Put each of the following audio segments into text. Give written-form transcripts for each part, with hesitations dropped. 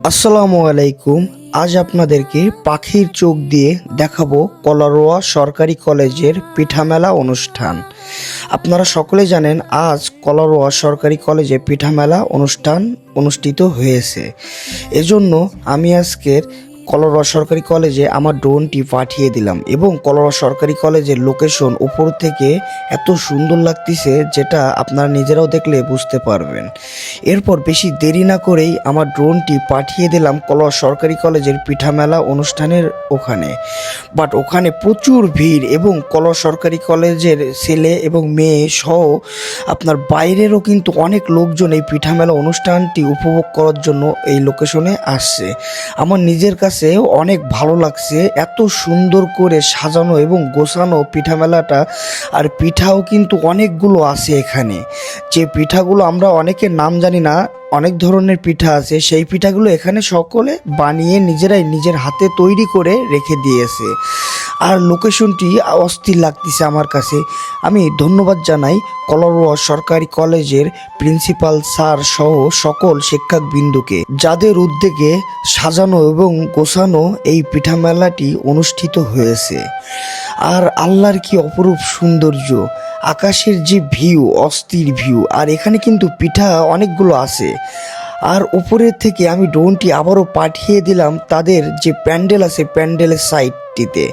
আসসালামু আলাইকুম। আজ আপনাদেরকে পাখির চোখ দিয়ে দেখাবো কলারোয়া সরকারি কলেজের পিঠামেলা অনুষ্ঠান। আপনারা সকলে জানেন আজ কলারোয়া সরকারি কলেজে পিঠামেলা অনুষ্ঠান অনুষ্ঠিত হয়েছে। এজন্য আমি আজকের কলারোয়া সরকারি কলেজে আমার ড্রোনটি পাঠিয়ে দিলাম এবং কলারোয়া সরকারি কলেজের লোকেশন উপর থেকে এত সুন্দর লাগতেছে যেটা আপনারা নিজেরাও দেখলে বুঝতে পারবেন। এরপর বেশি দেরি না করেই আমার ড্রোনটি পাঠিয়ে দিলাম কলারোয়া সরকারি কলেজের পিঠামেলা অনুষ্ঠানের ওখানে। বাট ওখানে প্রচুর ভিড় এবং কলারোয়া সরকারি কলেজের ছেলে এবং মেয়ে সহ আপনার বাইরেরও কিন্তু অনেক লোকজন এই পিঠামেলা অনুষ্ঠানটি উপভোগ করার জন্য এই লোকেশনে আসছে। আমার নিজের কাছে অনেক ভালো লাগছে, এত সুন্দর করে সাজানো এবং গোছানো পিঠা মেলাটা। আর পিঠাও কিন্তু অনেকগুলো আছে এখানে, যে পিঠাগুলো আমরা অনেকের নাম জানি না, অনেক ধরনের পিঠা আছে। সেই পিঠাগুলো এখানে সকলে বানিয়ে নিজেরাই নিজের হাতে তৈরি করে রেখে দিয়েছে। আর লোকেশনটি অস্থির লাগতেছে আমার কাছে। আমি ধন্যবাদ জানাই কলারোয়া সরকারি কলেজের প্রিন্সিপাল স্যার সহ সকল শিক্ষকবৃন্দকে, যাদের উদ্যোগে সাজানো এবং গোছানো এই পিঠা মেলাটি অনুষ্ঠিত হয়েছে। আর আল্লাহর কি অপরূপ সৌন্দর্য, আকাশের যে ভিউ, অস্থির ভিউ। আর এখানে কিন্তু পিঠা অনেকগুলো আছে। আর উপরের থেকে আমি ড্রোনটি আবারও পাঠিয়ে দিলাম তাদের যে প্যান্ডেল আছে প্যান্ডেলের সাইডটিতে।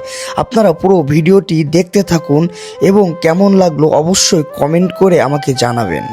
আপনারা পুরো ভিডিওটি দেখতে থাকুন এবং কেমন লাগলো অবশ্যই কমেন্ট করে আমাকে জানাবেন।